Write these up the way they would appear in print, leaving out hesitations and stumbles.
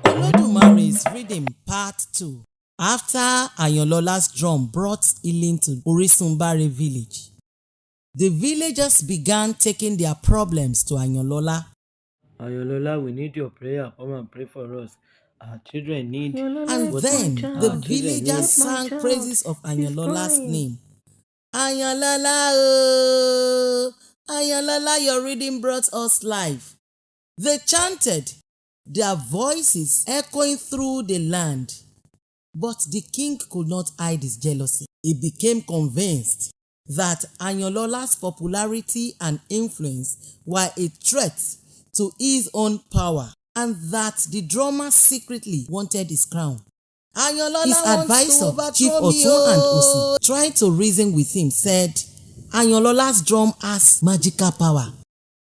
Olodumare's Rhythm Part 2. After Ayanlola's drum brought healing to Orisunbare village, the villagers began taking their problems to Ayanlola. Ayanlola, we need your prayer. Come and pray for us. Our children need And what then the our children villagers need. sang praises of Ayanlola's name. Ayanlola, oh, Ayanlola, your reading brought us life. They chanted, their voices echoing through the land. But the king could not hide his jealousy. He became convinced that Ayanlola's popularity and influence were a threat to his own power, and that the drummer secretly wanted his crown. His advisor, Chief Otun and Osi, trying to reason with him, said Ayanlola's drum has magical power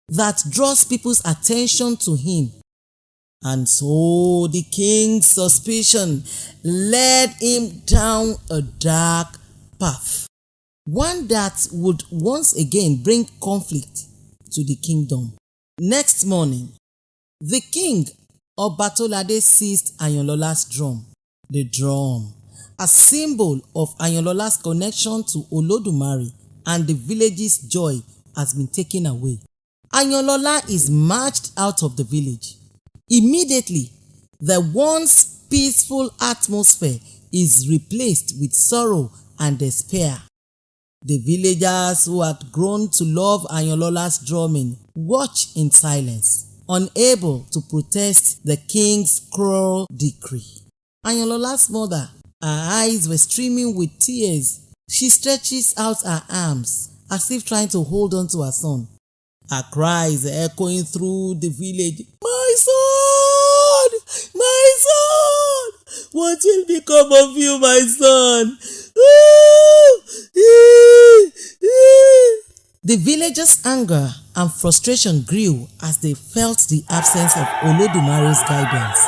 that draws people's attention to him. And so the king's suspicion led him down a dark path, one that would once again bring conflict to the kingdom. Next morning, the king Obatolade seized Ayanlola's drum. The drum, a symbol of Ayanlola's connection to Olodumare and the village's joy, has been taken away. Ayanlola is marched out of the village. Immediately, the once peaceful atmosphere is replaced with sorrow and despair. The villagers who had grown to love Ayanlola's drumming watch in silence, unable to protest the king's cruel decree. Ayanlola's mother, her eyes were streaming with tears. She stretches out her arms as if trying to hold on to her son. Her cries echoing through the village. My son! My son! What will become of you, my son? The villagers' anger and frustration grew as they felt the absence of Olodumare's guidance.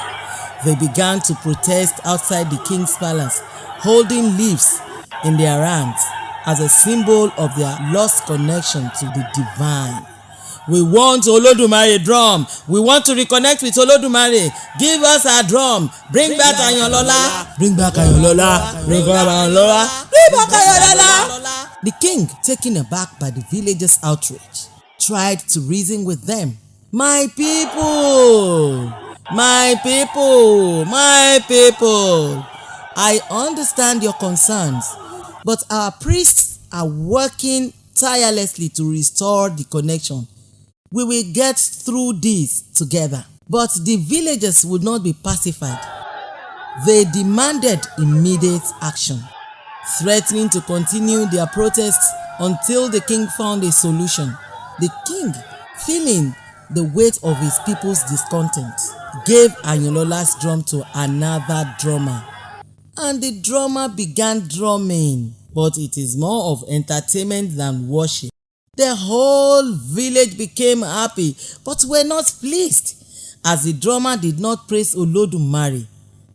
They began to protest outside the king's palace, holding leaves in their hands as a symbol of their lost connection to the divine. We want Olodumare drum. We want to reconnect with Olodumare. Give us our drum. Bring back Ayanlola. Bring back Ayanlola. Bring back Ayanlola. Bring back Ayanlola. The king, taken aback by the villagers' outrage, tried to reason with them. My people, my people, my people, I understand your concerns, but our priests are working tirelessly to restore the connection. We will get through this together. But the villagers would not be pacified. They demanded immediate action, threatening to continue their protests until the king found a solution. The king, feeling the weight of his people's discontent, gave Ayanlola's drum to another drummer. And the drummer began drumming. But it is more of entertainment than worship. The whole village became happy, but were not pleased, as the drummer did not praise Olodumare,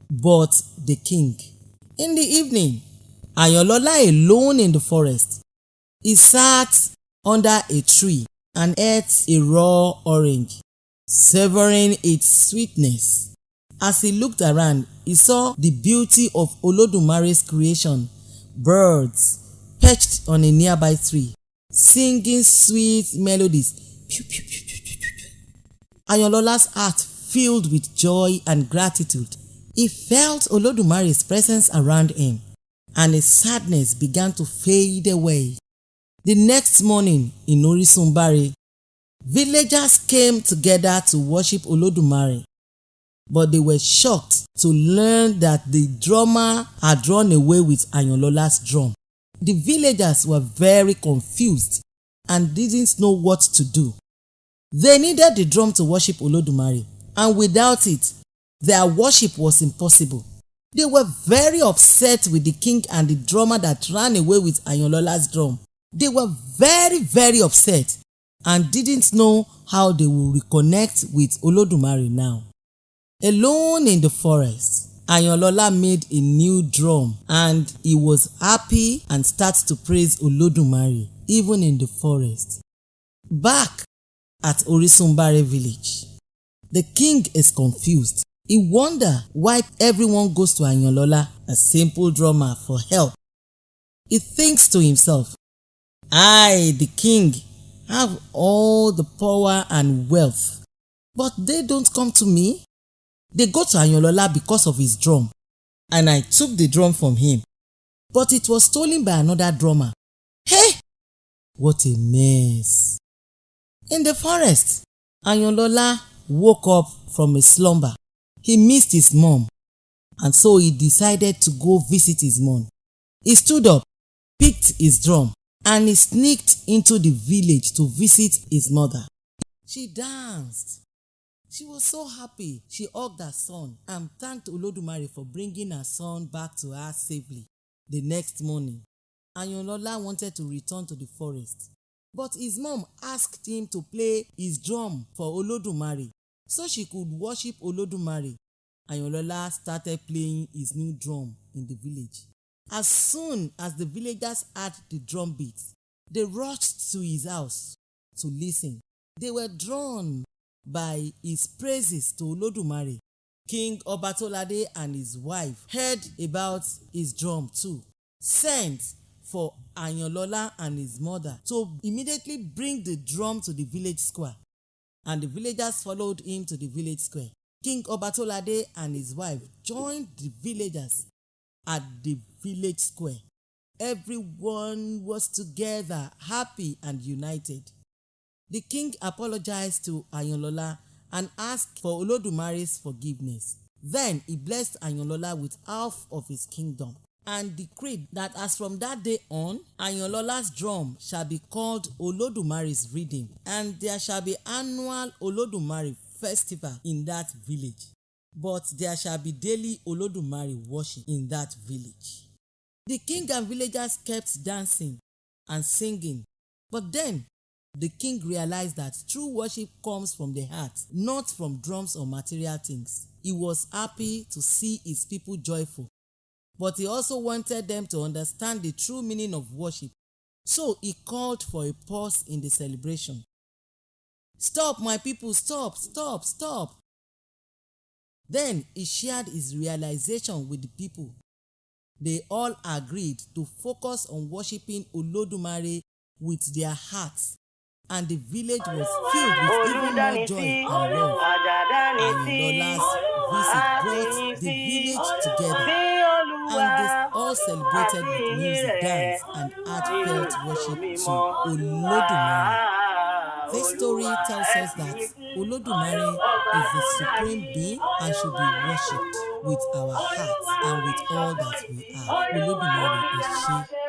but the king. In the evening, Ayanlola, alone in the forest, he sat under a tree and ate a raw orange, savoring its sweetness. As he looked around, he saw the beauty of Olodumare's creation, birds perched on a nearby tree, singing sweet melodies. Ayanlola's heart filled with joy and gratitude. He felt Olodumare's presence around him, and his sadness began to fade away. The next morning in Orisunbare, villagers came together to worship Olodumare, but they were shocked to learn that the drummer had run away with Ayanlola's drum. The villagers were very confused and didn't know what to do. They needed the drum to worship Olodumare, and without it, their worship was impossible. They were very upset with the king and the drummer that ran away with Ayanlola's drum. They were very upset and didn't know how they would reconnect with Olodumare now. Alone in the forest, Ayanlola made a new drum, and he was happy and started to praise Olodumare even in the forest. Back at Orisunbare village, The king is confused. He wonders why everyone goes to Ayanlola, a simple drummer, for help. He thinks to himself, I, the king, have all the power and wealth, but they don't come to me. They go to Ayanlola because of his drum, and I took the drum from him, but it was stolen by another drummer. Hey! What a mess. In the forest, Ayanlola woke up from a slumber. He missed his mom, and so he decided to go visit his mom. He stood up, picked his drum, and he sneaked into the village to visit his mother. She danced. She was so happy. She hugged her son and thanked Olodumare for bringing her son back to her safely. The next morning, Ayanlola wanted to return to the forest, but his mom asked him to play his drum for Olodumare so she could worship Olodumare. Ayanlola started playing his new drum in the village. As soon as the villagers heard the drum beat, they rushed to his house to listen. They were drawn by his praises to Olodumare. King Obatolade and his wife heard about his drum too, sent for Ayanlola and his mother to immediately bring the drum to the village square, and the villagers followed him to the village square. King Obatolade and his wife joined the villagers at the village square. Everyone was together, happy and united. The king apologized to Ayanlola and asked for Olodumare's forgiveness. Then he blessed Ayanlola with half of his kingdom and decreed that as from that day on, Ayanlola's drum shall be called Olodumare's Rhythm, and there shall be annual Olodumare festival in that village. But there shall be daily Olodumare worship in that village. The king and villagers kept dancing and singing, but then the king realized that true worship comes from the heart, not from drums or material things. He was happy to see his people joyful, but he also wanted them to understand the true meaning of worship. So he called for a pause in the celebration. Stop, my people, stop, stop, stop. Then he shared his realization with the people. They all agreed to focus on worshiping Olodumare with their hearts, and the village was filled with even more joy and love. Ayanlola's visit brought the village together, and they all celebrated with music, dance, and heartfelt worship to Olodumare. This story tells us that Olodumare is the supreme being and should be worshipped with our hearts and with all that we are. Olodumare Eshe.